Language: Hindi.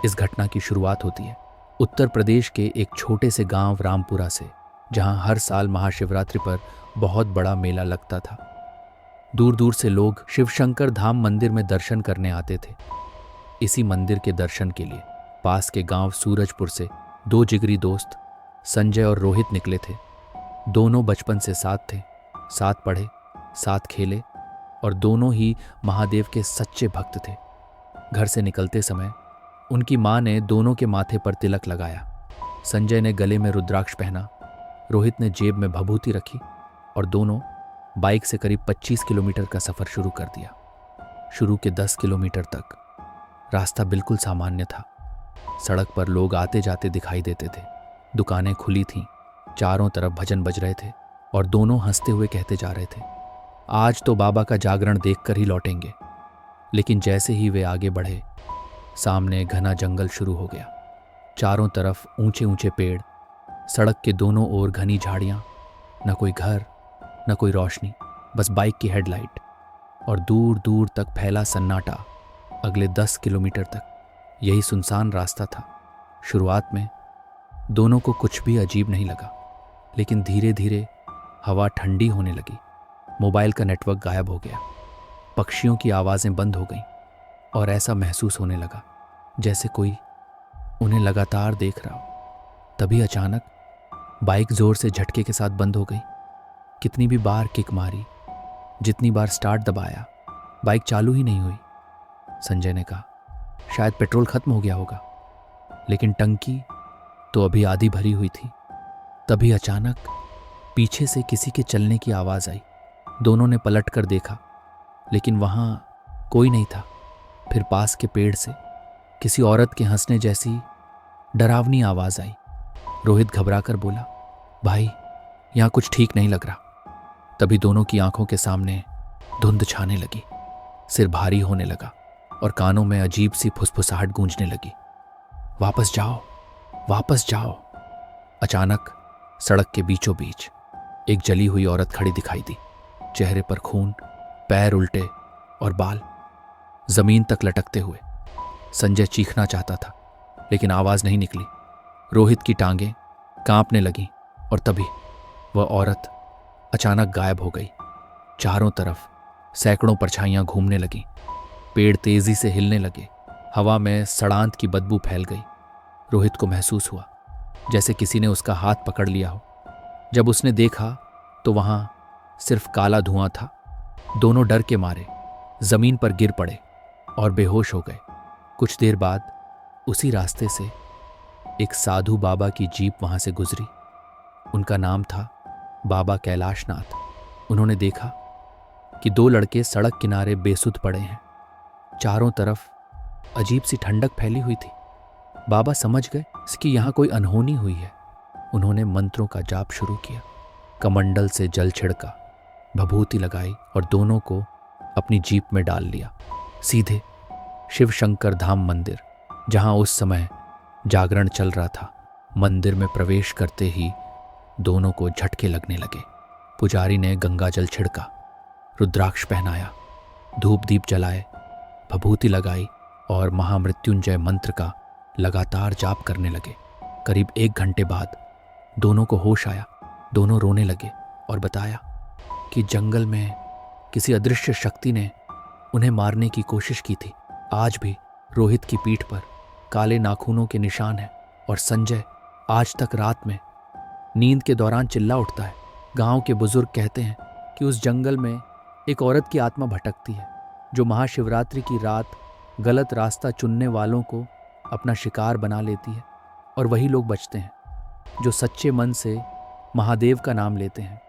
इस घटना की शुरुआत होती है उत्तर प्रदेश के एक छोटे से गांव रामपुरा से, जहां हर साल महाशिवरात्रि पर बहुत बड़ा मेला लगता था। दूर दूर से लोग शिवशंकर धाम मंदिर में दर्शन करने आते थे। इसी मंदिर के दर्शन के लिए पास के गांव सूरजपुर से दो जिगरी दोस्त संजय और रोहित निकले थे। दोनों बचपन से साथ थे, साथ पढ़े, साथ खेले और दोनों ही महादेव के सच्चे भक्त थे। घर से निकलते समय उनकी माँ ने दोनों के माथे पर तिलक लगाया। संजय ने गले में रुद्राक्ष पहना, रोहित ने जेब में भभूति रखी और दोनों बाइक से करीब 25 किलोमीटर का सफर शुरू कर दिया। शुरू के 10 किलोमीटर तक रास्ता बिल्कुल सामान्य था। सड़क पर लोग आते जाते दिखाई देते थे, दुकानें खुली थीं, चारों तरफ भजन बज रहे थे और दोनों हंसते हुए कहते जा रहे थे, आज तो बाबा का जागरण देखकर ही लौटेंगे। लेकिन जैसे ही वे आगे बढ़े, सामने घना जंगल शुरू हो गया। चारों तरफ ऊंचे ऊंचे पेड़, सड़क के दोनों ओर घनी झाड़ियां, न कोई घर, न कोई रोशनी, बस बाइक की हेडलाइट और दूर दूर तक फैला सन्नाटा। अगले 10 किलोमीटर तक यही सुनसान रास्ता था। शुरुआत में दोनों को कुछ भी अजीब नहीं लगा, लेकिन धीरे धीरे हवा ठंडी होने लगी। मोबाइल का नेटवर्क गायब हो गया, पक्षियों की आवाज़ें बंद हो गईं और ऐसा महसूस होने लगा जैसे कोई उन्हें लगातार देख रहा हो। तभी अचानक बाइक जोर से झटके के साथ बंद हो गई। कितनी भी बार किक मारी, जितनी बार स्टार्ट दबाया, बाइक चालू ही नहीं हुई। संजय ने कहा, शायद पेट्रोल खत्म हो गया होगा, लेकिन टंकी तो अभी आधी भरी हुई थी। तभी अचानक पीछे से किसी के चलने की आवाज़ आई। दोनों ने पलट कर देखा, लेकिन वहाँ कोई नहीं था। फिर पास के पेड़ से किसी औरत के हंसने जैसी डरावनी आवाज़ आई। रोहित घबरा कर बोला, भाई यहाँ कुछ ठीक नहीं लग रहा। तभी दोनों की आंखों के सामने धुंध छाने लगी, सिर भारी होने लगा और कानों में अजीब सी फुसफुसाहट गूंजने लगी, वापस जाओ, वापस जाओ। अचानक सड़क के बीचों बीच एक जली हुई औरत खड़ी दिखाई दी। चेहरे पर खून, पैर उल्टे और बाल जमीन तक लटकते हुए। संजय चीखना चाहता था, लेकिन आवाज नहीं निकली। रोहित की टांगें कांपने लगीं और तभी वह औरत अचानक गायब हो गई। चारों तरफ सैकड़ों परछाइयां घूमने लगीं, पेड़ तेजी से हिलने लगे, हवा में सड़ांत की बदबू फैल गई। रोहित को महसूस हुआ जैसे किसी ने उसका हाथ पकड़ लिया हो। जब उसने देखा तो वहां सिर्फ काला धुआं था। दोनों डर के मारे जमीन पर गिर पड़े और बेहोश हो गए। कुछ देर बाद उसी रास्ते से एक साधु बाबा की जीप वहां से गुजरी। उनका नाम था बाबा कैलाशनाथ। उन्होंने देखा कि दो लड़के सड़क किनारे बेसुध पड़े हैं। चारों तरफ अजीब सी ठंडक फैली हुई थी। बाबा समझ गए कि यहाँ कोई अनहोनी हुई है। उन्होंने मंत्रों का जाप शुरू किया, कमंडल से जल छिड़का, भभूति लगाई और दोनों को अपनी जीप में डाल लिया। सीधे शिव शंकर धाम मंदिर, जहां उस समय जागरण चल रहा था। मंदिर में प्रवेश करते ही दोनों को झटके लगने लगे। पुजारी ने गंगा जल छिड़का, रुद्राक्ष पहनाया, धूप दीप जलाए, भभूति लगाई और महामृत्युंजय मंत्र का लगातार जाप करने लगे। करीब 1 घंटे बाद दोनों को होश आया। दोनों रोने लगे और बताया कि जंगल में किसी अदृश्य शक्ति ने उन्हें मारने की कोशिश की थी। आज भी रोहित की पीठ पर काले नाखूनों के निशान हैं और संजय आज तक रात में नींद के दौरान चिल्ला उठता है। गांव के बुजुर्ग कहते हैं कि उस जंगल में एक औरत की आत्मा भटकती है, जो महाशिवरात्रि की रात गलत रास्ता चुनने वालों को अपना शिकार बना लेती है और वही लोग बचते हैं जो सच्चे मन से महादेव का नाम लेते हैं।